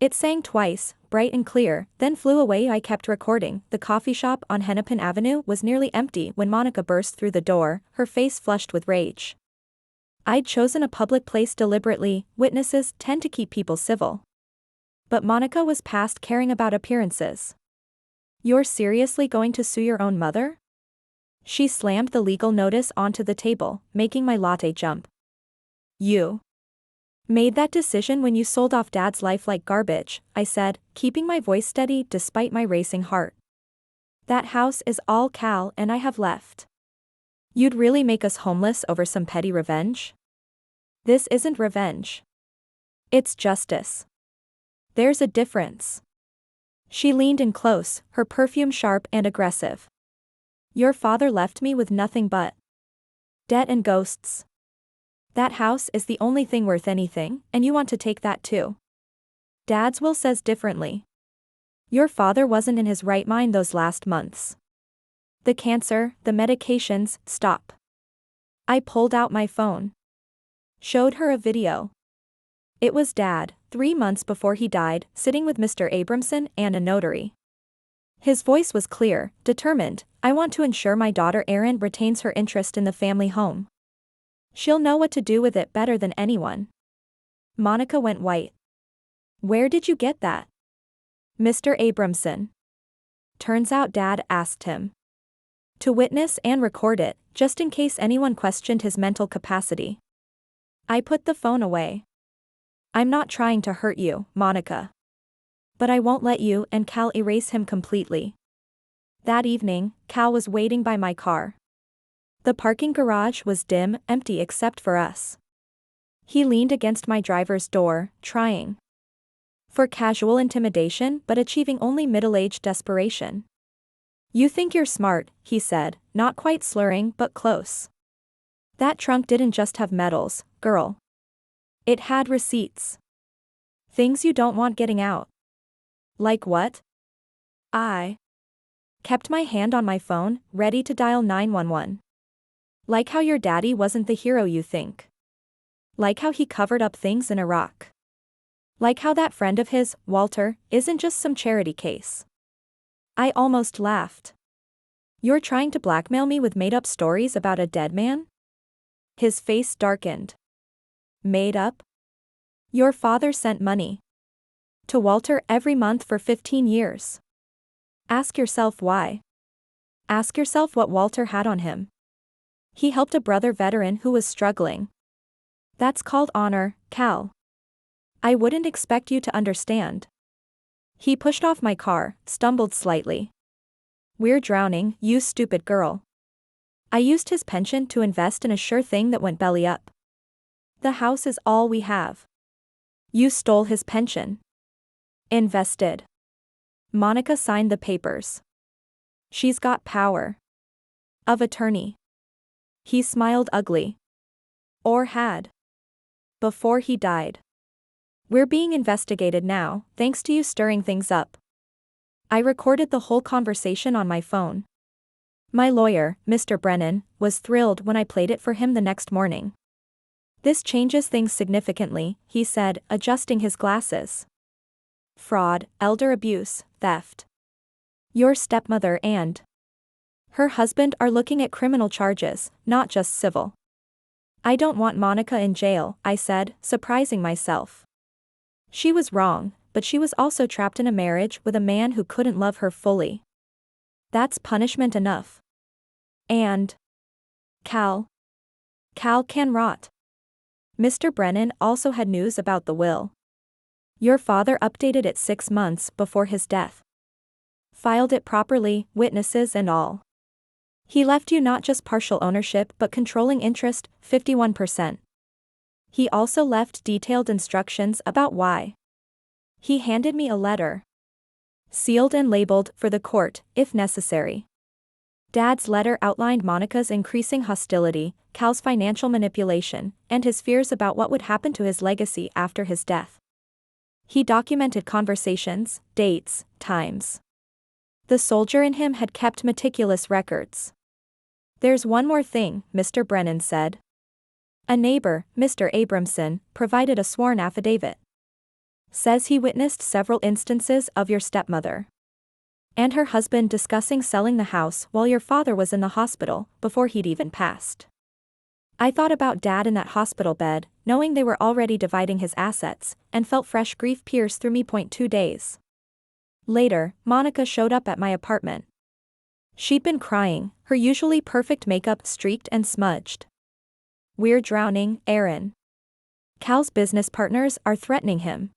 It sang twice, bright and clear, then flew away. I kept recording. The coffee shop on Hennepin Avenue was nearly empty when Monica burst through the door, her face flushed with rage. I'd chosen a public place deliberately. Witnesses tend to keep people civil. But Monica was past caring about appearances. You're seriously going to sue your own mother? She slammed the legal notice onto the table, making my latte jump. You made that decision when you sold off Dad's life like garbage, I said, keeping my voice steady despite my racing heart. That house is all Cal and I have left. You'd really make us homeless over some petty revenge? This isn't revenge. It's justice. There's a difference. She leaned in close, her perfume sharp and aggressive. Your father left me with nothing but debt and ghosts. That house is the only thing worth anything, and you want to take that too. Dad's will says differently. Your father wasn't in his right mind those last months. The cancer, the medications, stop. I pulled out my phone. Showed her a video. It was Dad, 3 months before he died, sitting with Mr. Abramson and a notary. His voice was clear, determined. I want to ensure my daughter Erin retains her interest in the family home. She'll know what to do with it better than anyone. Monica went white. Where did you get that? Mr. Abramson. Turns out Dad asked him to witness and record it, just in case anyone questioned his mental capacity. I put the phone away. I'm not trying to hurt you, Monica. But I won't let you and Cal erase him completely. That evening, Cal was waiting by my car. The parking garage was dim, empty except for us. He leaned against my driver's door, trying for casual intimidation but achieving only middle-aged desperation. You think you're smart, he said, not quite slurring but close. That trunk didn't just have medals, girl. It had receipts. Things you don't want getting out. Like what? I kept my hand on my phone, ready to dial 911. Like how your daddy wasn't the hero you think. Like how he covered up things in Iraq. Like how that friend of his, Walter, isn't just some charity case. I almost laughed. You're trying to blackmail me with made-up stories about a dead man? His face darkened. Made up? Your father sent money to Walter every month for 15 years. Ask yourself why. Ask yourself what Walter had on him. He helped a brother veteran who was struggling. That's called honor, Cal. I wouldn't expect you to understand. He pushed off my car, stumbled slightly. We're drowning, you stupid girl. I used his pension to invest in a sure thing that went belly up. The house is all we have. You stole his pension. Invested. Monica signed the papers. She's got power of attorney. He smiled ugly. Or had. Before he died. We're being investigated now, thanks to you stirring things up. I recorded the whole conversation on my phone. My lawyer, Mr. Brennan, was thrilled when I played it for him the next morning. This changes things significantly, he said, adjusting his glasses. Fraud, elder abuse, theft. Your stepmother and her husband are looking at criminal charges, not just civil. I don't want Monica in jail, I said, surprising myself. She was wrong, but she was also trapped in a marriage with a man who couldn't love her fully. That's punishment enough. And Cal can rot. Mr. Brennan also had news about the will. Your father updated it 6 months before his death. Filed it properly, witnesses and all. He left you not just partial ownership but controlling interest, 51%. He also left detailed instructions about why. He handed me a letter. Sealed and labeled for the court, if necessary. Dad's letter outlined Monica's increasing hostility, Cal's financial manipulation, and his fears about what would happen to his legacy after his death. He documented conversations, dates, times. The soldier in him had kept meticulous records. There's one more thing, Mr. Brennan said. A neighbor, Mr. Abramson, provided a sworn affidavit. Says he witnessed several instances of your stepmother and her husband discussing selling the house while your father was in the hospital, before he'd even passed. I thought about Dad in that hospital bed, knowing they were already dividing his assets, and felt fresh grief pierce through me. 2 days later, Monica showed up at my apartment. She'd been crying, her usually perfect makeup streaked and smudged. "We're drowning, Erin. Cal's business partners are threatening him.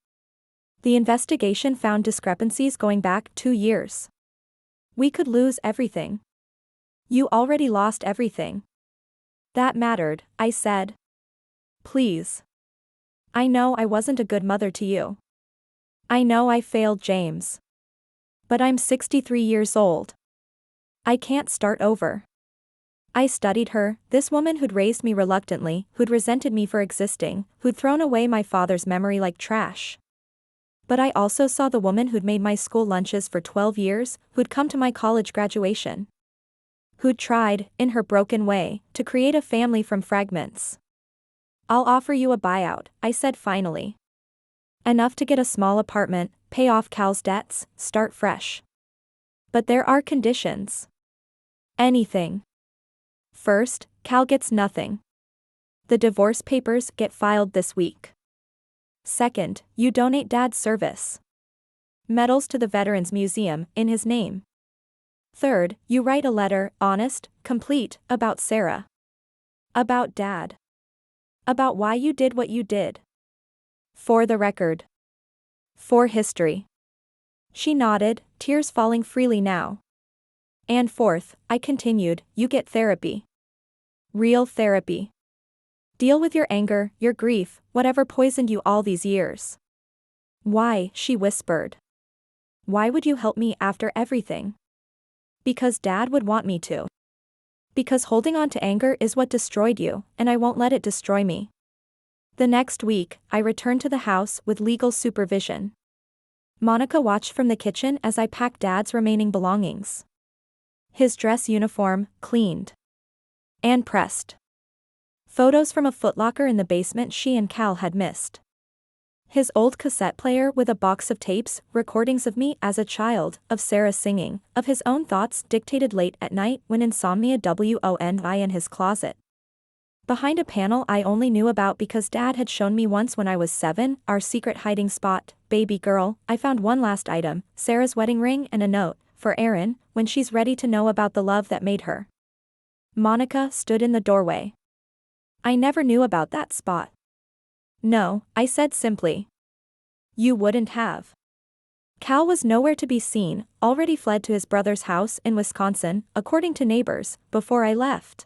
The investigation found discrepancies going back 2 years. We could lose everything." "You already lost everything." "That mattered," I said. "Please. I know I wasn't a good mother to you. I know I failed James. But I'm 63 years old. I can't start over." I studied her, this woman who'd raised me reluctantly, who'd resented me for existing, who'd thrown away my father's memory like trash. But I also saw the woman who'd made my school lunches for 12 years, who'd come to my college graduation. Who'd tried, in her broken way, to create a family from fragments. "I'll offer you a buyout," I said finally. "Enough to get a small apartment, pay off Cal's debts, start fresh. But there are conditions." "Anything." "First, Cal gets nothing. The divorce papers get filed this week. Second, you donate Dad's service medals to the Veterans Museum, in his name. Third, you write a letter, honest, complete, about Sarah. About Dad. About why you did what you did. For the record. For history." She nodded, tears falling freely now. "And fourth," I continued, "you get therapy. Real therapy. Deal with your anger, your grief, whatever poisoned you all these years." "Why?" she whispered. "Why would you help me after everything?" "Because Dad would want me to. Because holding on to anger is what destroyed you, and I won't let it destroy me." The next week, I returned to the house with legal supervision. Monica watched from the kitchen as I packed Dad's remaining belongings. His dress uniform, cleaned and pressed. Photos from a footlocker in the basement she and Cal had missed. His old cassette player with a box of tapes, recordings of me as a child, of Sarah singing, of his own thoughts dictated late at night when insomnia won in his closet. Behind a panel I only knew about because Dad had shown me once when I was 7, our secret hiding spot. "Baby girl," I found one last item, Sarah's wedding ring and a note, "For Erin, when she's ready to know about the love that made her." Monica stood in the doorway. "I never knew about that spot." "No," I said simply. "You wouldn't have." Cal was nowhere to be seen, already fled to his brother's house in Wisconsin, according to neighbors, before I left.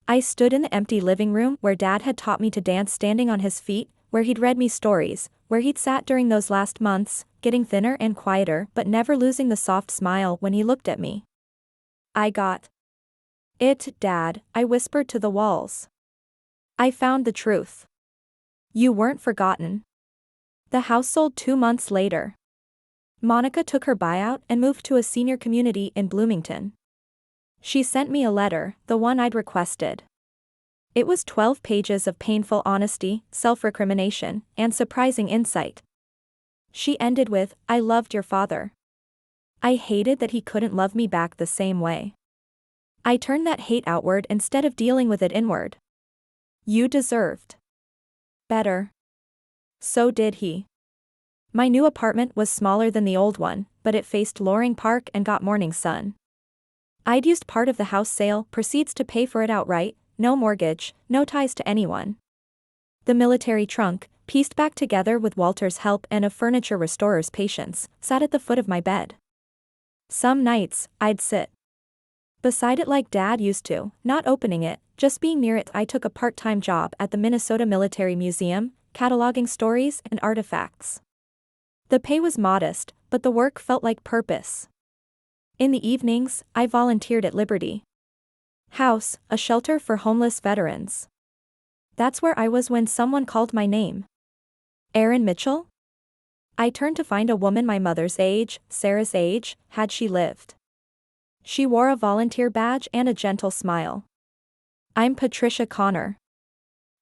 I stood in the empty living room where Dad had taught me to dance standing on his feet, where he'd read me stories, where he'd sat during those last months, getting thinner and quieter but never losing the soft smile when he looked at me. "I got it, Dad," I whispered to the walls. "I found the truth. You weren't forgotten." The house sold 2 months later. Monica took her buyout and moved to a senior community in Bloomington. She sent me a letter, the one I'd requested. It was 12 pages of painful honesty, self-recrimination, and surprising insight. She ended with, "I loved your father. I hated that he couldn't love me back the same way. I turned that hate outward instead of dealing with it inward. You deserved better. So did he." My new apartment was smaller than the old one, but it faced Loring Park and got morning sun. I'd used part of the house sale proceeds to pay for it outright, no mortgage, no ties to anyone. The military trunk, pieced back together with Walter's help and a furniture restorer's patience, sat at the foot of my bed. Some nights, I'd sit beside it like Dad used to, not opening it, just being near it. I took a part-time job at the Minnesota Military Museum, cataloging stories and artifacts. The pay was modest, but the work felt like purpose. In the evenings, I volunteered at Liberty House, a shelter for homeless veterans. That's where I was when someone called my name. "Erin Mitchell?" I turned to find a woman my mother's age, Sarah's age, had she lived. She wore a volunteer badge and a gentle smile. "I'm Patricia Connor.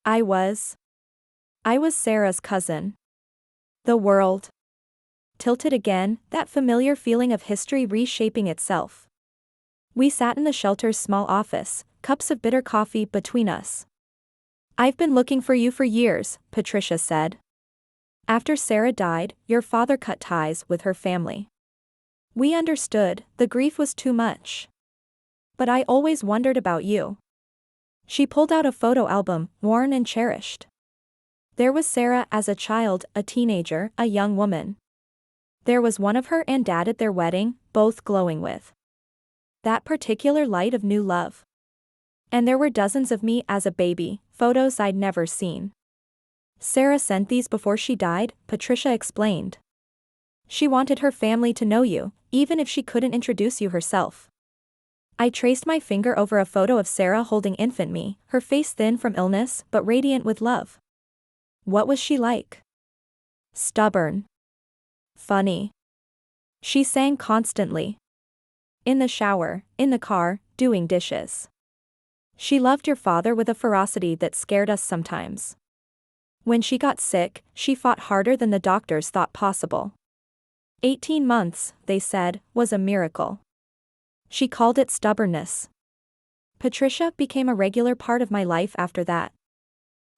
I was Sarah's cousin." The world tilted again, that familiar feeling of history reshaping itself. We sat in the shelter's small office, cups of bitter coffee between us. "I've been looking for you for years," Patricia said. "After Sarah died, your father cut ties with her family. We understood, the grief was too much. But I always wondered about you." She pulled out a photo album, worn and cherished. There was Sarah as a child, a teenager, a young woman. There was one of her and Dad at their wedding, both glowing with that particular light of new love. And there were dozens of me as a baby, photos I'd never seen. "Sarah sent these before she died," Patricia explained. "She wanted her family to know you, even if she couldn't introduce you herself." I traced my finger over a photo of Sarah holding infant me, her face thin from illness but radiant with love. What was she like? Stubborn. Funny. She sang constantly. In the shower, in the car, doing dishes. She loved your father with a ferocity that scared us sometimes. When she got sick, she fought harder than the doctors thought possible. 18 months, they said, was a miracle. She called it stubbornness. Patricia became a regular part of my life after that.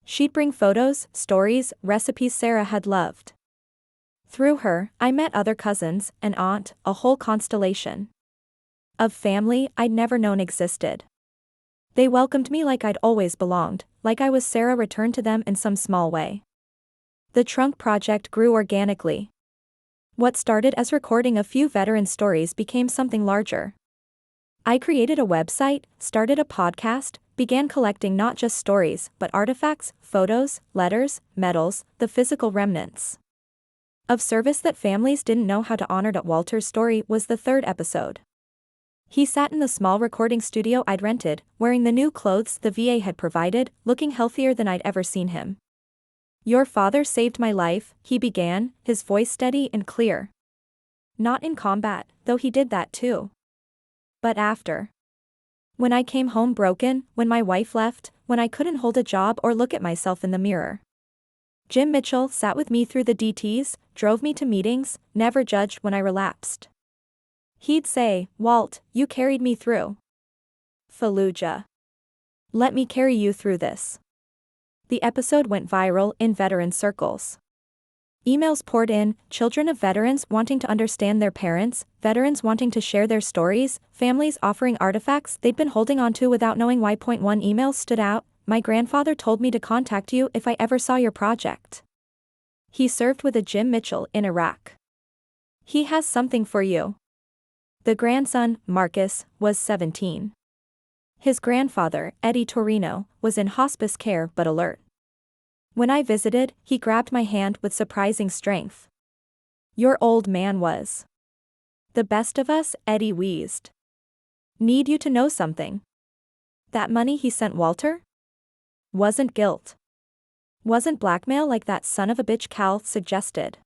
She'd bring photos, stories, recipes Sarah had loved. Through her, I met other cousins, an aunt, a whole constellation of family I'd never known existed. They welcomed me like I'd always belonged, like I was Sarah returned to them in some small way. The Trunk Project grew organically. What started as recording a few veteran stories became something larger. I created a website, started a podcast, began collecting not just stories, but artifacts, photos, letters, medals, the physical remnants of service that families didn't know how to honor. Walter's story was the third episode. He sat in the small recording studio I'd rented, wearing the new clothes the VA had provided, looking healthier than I'd ever seen him. "Your father saved my life," he began, his voice steady and clear. "Not in combat, though he did that too. But after. When I came home broken, when my wife left, when I couldn't hold a job or look at myself in the mirror. Jim Mitchell sat with me through the DTs, drove me to meetings, never judged when I relapsed. He'd say, 'Walt, you carried me through Fallujah. Let me carry you through this.'" The episode went viral in veteran circles. Emails poured in, children of veterans wanting to understand their parents, veterans wanting to share their stories, families offering artifacts they'd been holding onto without knowing why. One email stood out: "My grandfather told me to contact you if I ever saw your project. He served with a Jim Mitchell in Iraq. He has something for you." The grandson, Marcus, was 17. His grandfather, Eddie Torino, was in hospice care but alert. When I visited, he grabbed my hand with surprising strength. "Your old man was the best of us," Eddie wheezed. "Need you to know something. That money he sent Walter wasn't guilt. Wasn't blackmail like that son of a bitch Cal suggested.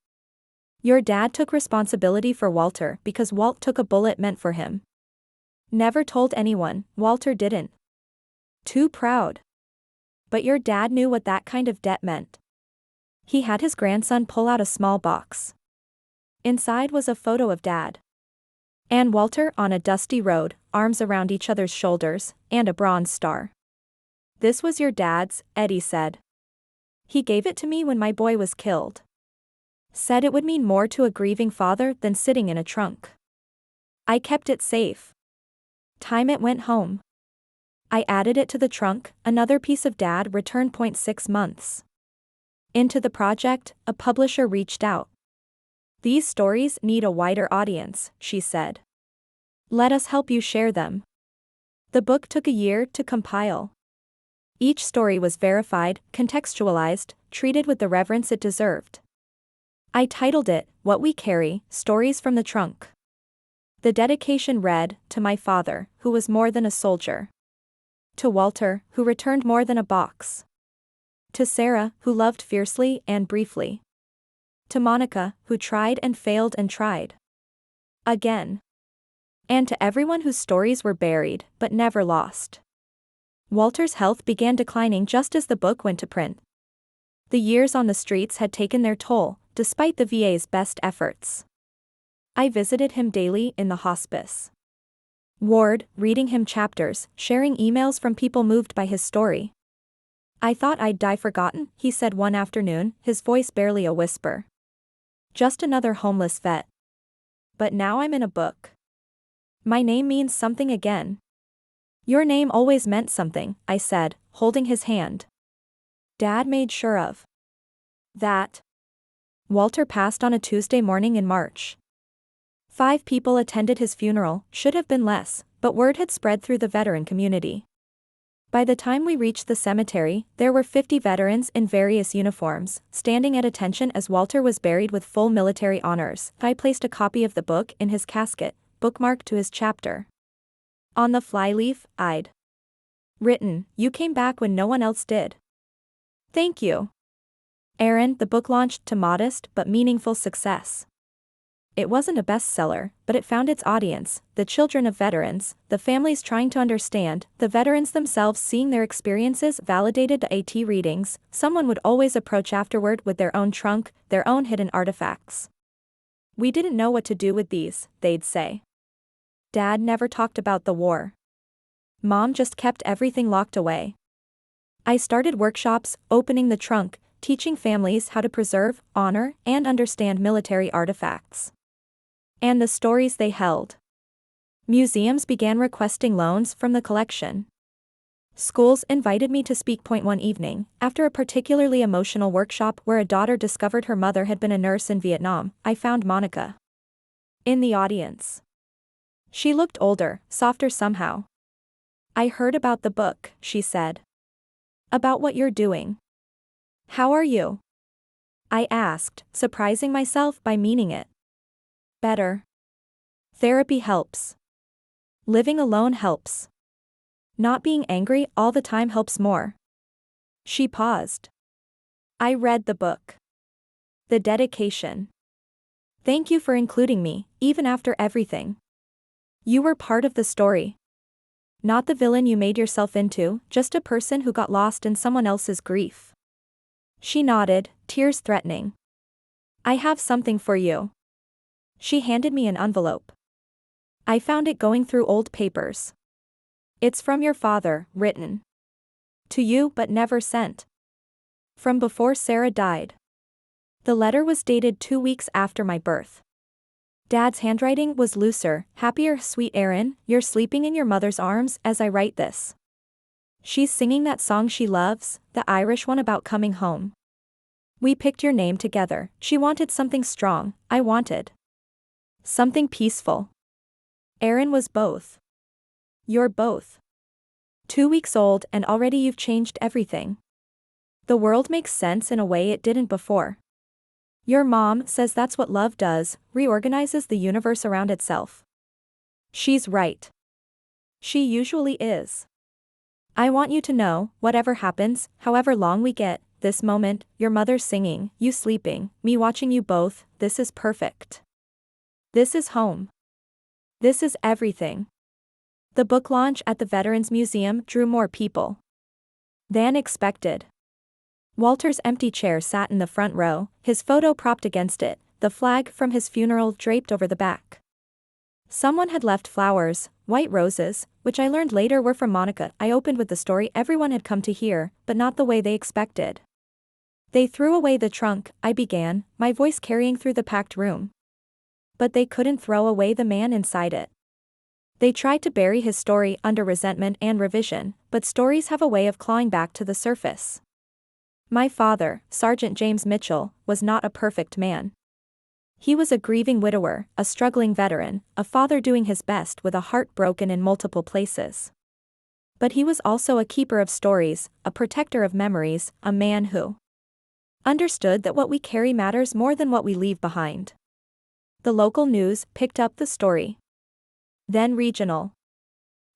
Your dad took responsibility for Walter because Walt took a bullet meant for him. Never told anyone, Walter didn't. Too proud. But your dad knew what that kind of debt meant." He had his grandson pull out a small box. Inside was a photo of Dad and Walter on a dusty road, arms around each other's shoulders, and a bronze star. "This was your dad's," Eddie said. "He gave it to me when my boy was killed. Said it would mean more to a grieving father than sitting in a trunk. I kept it safe. Time it went home. I added it to the trunk, another piece of Dad returned. 6 months into the project, a publisher reached out. "These stories need a wider audience," she said. "Let us help you share them." The book took a year to compile. Each story was verified, contextualized, treated with the reverence it deserved. I titled it, "What We Carry, Stories from the Trunk." The dedication read, "To my father, who was more than a soldier. To Walter, who returned more than a box. To Sarah, who loved fiercely and briefly. To Monica, who tried and failed and tried again. And to everyone whose stories were buried, but never lost." Walter's health began declining just as the book went to print. The years on the streets had taken their toll, despite the VA's best efforts. I visited him daily in the hospice ward, reading him chapters, sharing emails from people moved by his story. "I thought I'd die forgotten," he said one afternoon, his voice barely a whisper. "Just another homeless vet. But now I'm in a book. My name means something again." "Your name always meant something," I said, holding his hand. "Dad made sure of that." Walter passed on a Tuesday morning in March. 5 people attended his funeral, should have been less, but word had spread through the veteran community. By the time we reached the cemetery, there were 50 veterans in various uniforms, standing at attention as Walter was buried with full military honors. I placed a copy of the book in his casket, bookmarked to his chapter. On the flyleaf, I'd written, "You came back when no one else did. Thank you, Erin." The book launched to modest but meaningful success. It wasn't a bestseller, but it found its audience, the children of veterans, the families trying to understand, the veterans themselves seeing their experiences validated. The AT readings, someone would always approach afterward with their own trunk, their own hidden artifacts. "We didn't know what to do with these," they'd say. "Dad never talked about the war. Mom just kept everything locked away." I started workshops, opening the trunk, teaching families how to preserve, honor, and understand military artifacts and the stories they held. Museums began requesting loans from the collection. Schools invited me to speak. One evening, after a particularly emotional workshop where a daughter discovered her mother had been a nurse in Vietnam, I found Monica in the audience. She looked older, softer somehow. "I heard about the book," she said. "About what you're doing. How are you?" I asked, surprising myself by meaning it. "Better. Therapy helps. Living alone helps. Not being angry all the time helps more." She paused. I read the book. The dedication. "Thank you for including me, even after everything. You were part of the story. Not the villain you made yourself into, just a person who got lost in someone else's grief." She nodded, tears threatening. "I have something for you." She handed me an envelope. I found it going through old papers. "It's from your father, written to you but never sent. From before Sarah died." The letter was dated 2 weeks after my birth. Dad's handwriting was looser, happier. "Sweet Erin, you're sleeping in your mother's arms as I write this. She's singing that song she loves, the Irish one about coming home. We picked your name together. She wanted something strong, I wanted something peaceful. Erin was both. You're both. 2 weeks old and already you've changed everything. The world makes sense in a way it didn't before. Your mom says that's what love does, reorganizes the universe around itself. She's right. She usually is. I want you to know, whatever happens, however long we get, this moment, your mother singing, you sleeping, me watching you both, this is perfect. This is home. This is everything." The book launch at the Veterans Museum drew more people than expected. Walter's empty chair sat in the front row, his photo propped against it, the flag from his funeral draped over the back. Someone had left flowers, white roses, which I learned later were from Monica. I opened with the story everyone had come to hear, but not the way they expected. "They threw away the trunk," I began, my voice carrying through the packed room. But they couldn't throw away the man inside it. They tried to bury his story under resentment and revision, but stories have a way of clawing back to the surface. My father, Sergeant James Mitchell, was not a perfect man. He was a grieving widower, a struggling veteran, a father doing his best with a heart broken in multiple places. But he was also a keeper of stories, a protector of memories, a man who understood that what we carry matters more than what we leave behind. The local news picked up the story. Then regional.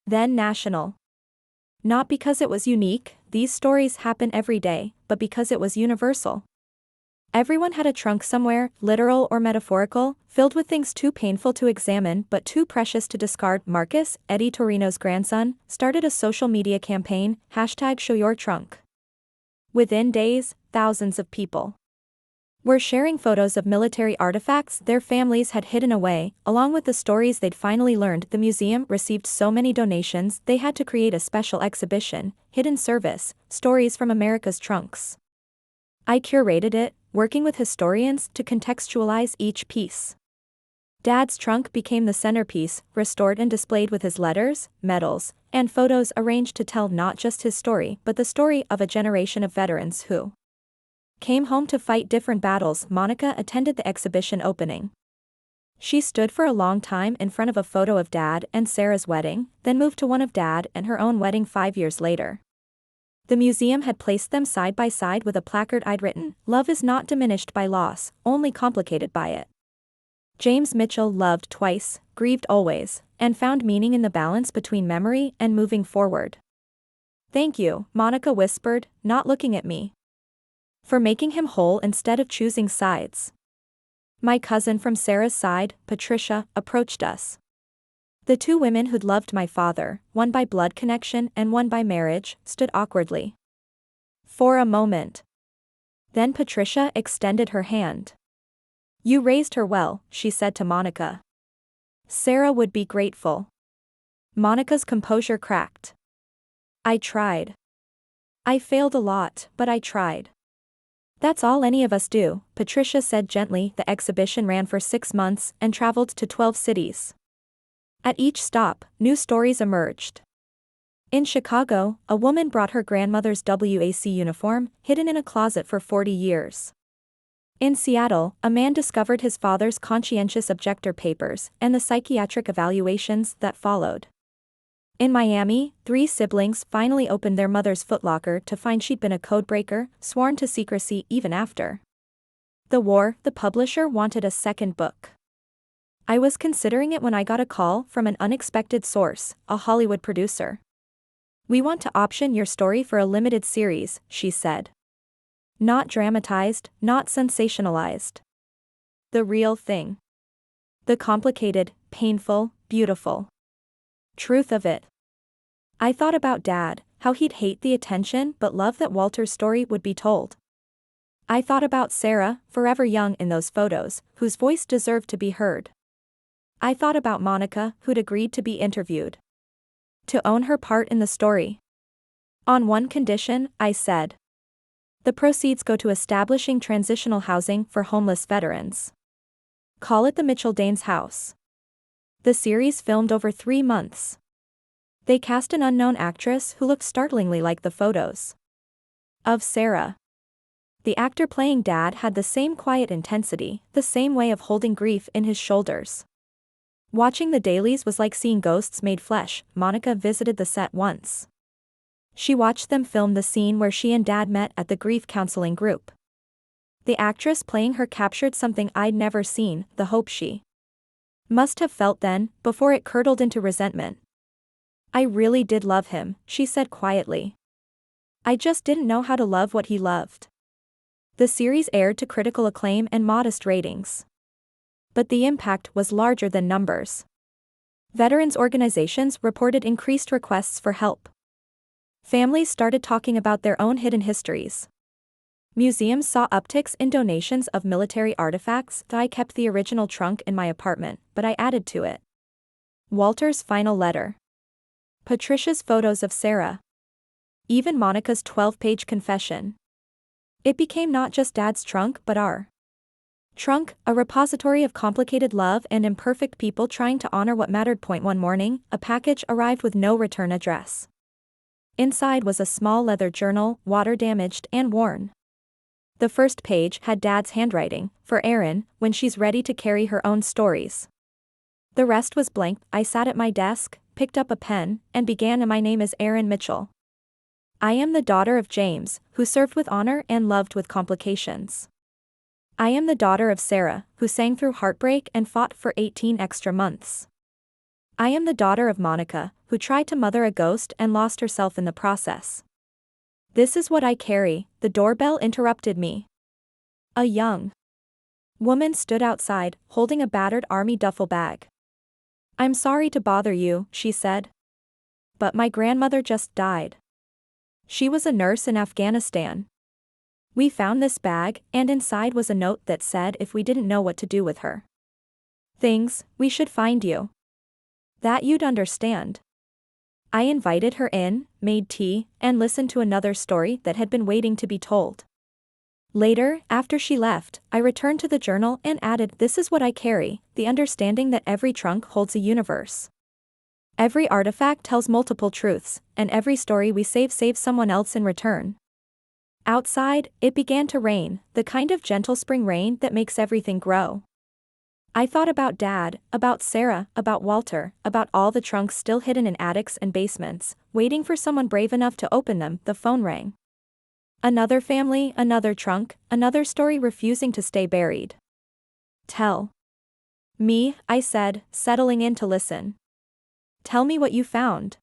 Then national. Not because it was unique, these stories happen every day, but because it was universal. Everyone had a trunk somewhere, literal or metaphorical, filled with things too painful to examine but too precious to discard. Marcus, Eddie Torino's grandson, started a social media campaign, #ShowYourTrunk. Within days, thousands of people were sharing photos of military artifacts their families had hidden away, along with the stories they'd finally learned. The museum received so many donations they had to create a special exhibition, Hidden Service, Stories from America's Trunks. I curated it, working with historians to contextualize each piece. Dad's trunk became the centerpiece, restored and displayed with his letters, medals, and photos arranged to tell not just his story but the story of a generation of veterans who came home to fight different battles. Monica attended the exhibition opening. She stood for a long time in front of a photo of Dad and Sarah's wedding, then moved to one of Dad and her own wedding 5 years later. The museum had placed them side by side with a placard I'd written, "Love is not diminished by loss, only complicated by it." James Mitchell loved twice, grieved always, and found meaning in the balance between memory and moving forward. "Thank you," Monica whispered, not looking at me, "for making him whole instead of choosing sides." My cousin from Sarah's side, Patricia, approached us. The two women who'd loved my father, one by blood connection and one by marriage, stood awkwardly for a moment. Then Patricia extended her hand. "You raised her well," she said to Monica. "Sarah would be grateful." Monica's composure cracked. "I tried. I failed a lot, but I tried." "That's all any of us do," Patricia said gently. The exhibition ran for 6 months and traveled to 12 cities. At each stop, new stories emerged. In Chicago, a woman brought her grandmother's WAC uniform, hidden in a closet for 40 years. In Seattle, a man discovered his father's conscientious objector papers and the psychiatric evaluations that followed. In Miami, 3 siblings finally opened their mother's footlocker to find she'd been a codebreaker, sworn to secrecy even after the war. The publisher wanted a second book. I was considering it when I got a call from an unexpected source, a Hollywood producer. "We want to option your story for a limited series," she said. "Not dramatized, not sensationalized. The real thing. The complicated, painful, beautiful truth of it." I thought about Dad, how he'd hate the attention but love that Walter's story would be told. I thought about Sarah, forever young in those photos, whose voice deserved to be heard. I thought about Monica, who'd agreed to be interviewed, to own her part in the story. "On one condition," I said. "The proceeds go to establishing transitional housing for homeless veterans. Call it the Mitchell-Danes House." The series filmed over 3 months. They cast an unknown actress who looked startlingly like the photos of Sarah. The actor playing Dad had the same quiet intensity, the same way of holding grief in his shoulders. Watching the dailies was like seeing ghosts made flesh. Monica visited the set once. She watched them film the scene where she and Dad met at the grief counseling group. The actress playing her captured something I'd never seen, the hope she must have felt then, before it curdled into resentment. "I really did love him," she said quietly. "I just didn't know how to love what he loved." The series aired to critical acclaim and modest ratings. But the impact was larger than numbers. Veterans organizations reported increased requests for help. Families started talking about their own hidden histories. Museums saw upticks in donations of military artifacts. I kept the original trunk in my apartment, but I added to it Walter's final letter, Patricia's photos of Sarah, even Monica's 12-page confession. It became not just Dad's trunk but our trunk, a repository of complicated love and imperfect people trying to honor what mattered. One morning, a package arrived with no return address. Inside was a small leather journal, water-damaged and worn. The first page had Dad's handwriting, "For Erin, when she's ready to carry her own stories." The rest was blank. I sat at my desk, picked up a pen, and began. "My name is Erin Mitchell. I am the daughter of James, who served with honor and loved with complications. I am the daughter of Sarah, who sang through heartbreak and fought for 18 extra months. I am the daughter of Monica, who tried to mother a ghost and lost herself in the process. This is what I carry." The doorbell interrupted me. A young woman stood outside, holding a battered army duffel bag. "I'm sorry to bother you," she said. "But my grandmother just died. She was a nurse in Afghanistan." We found this bag, and inside was a note that said if we didn't know what to do with her things, we should find you. That you'd understand. I invited her in, made tea, and listened to another story that had been waiting to be told. Later, after she left, I returned to the journal and added, "This is what I carry, the understanding that every trunk holds a universe. Every artifact tells multiple truths, and every story we save saves someone else in return." Outside, it began to rain, the kind of gentle spring rain that makes everything grow. I thought about Dad, about Sarah, about Walter, about all the trunks still hidden in attics and basements, waiting for someone brave enough to open them. The phone rang. Another family, another trunk, another story refusing to stay buried. "Tell me," I said, settling in to listen. "Tell me what you found."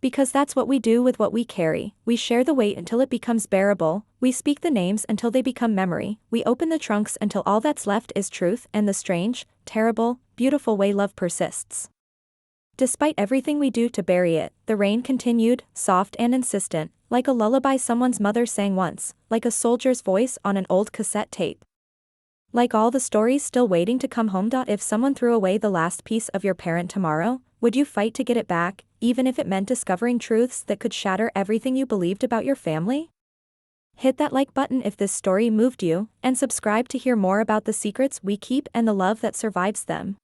Because that's what we do with what we carry. We share the weight until it becomes bearable, we speak the names until they become memory, we open the trunks until all that's left is truth and the strange, terrible, beautiful way love persists. Despite everything we do to bury it, the rain continued, soft and insistent, like a lullaby someone's mother sang once, like a soldier's voice on an old cassette tape. Like all the stories still waiting to come home. If someone threw away the last piece of your parent tomorrow, would you fight to get it back, even if it meant discovering truths that could shatter everything you believed about your family? Hit that like button if this story moved you, and subscribe to hear more about the secrets we keep and the love that survives them.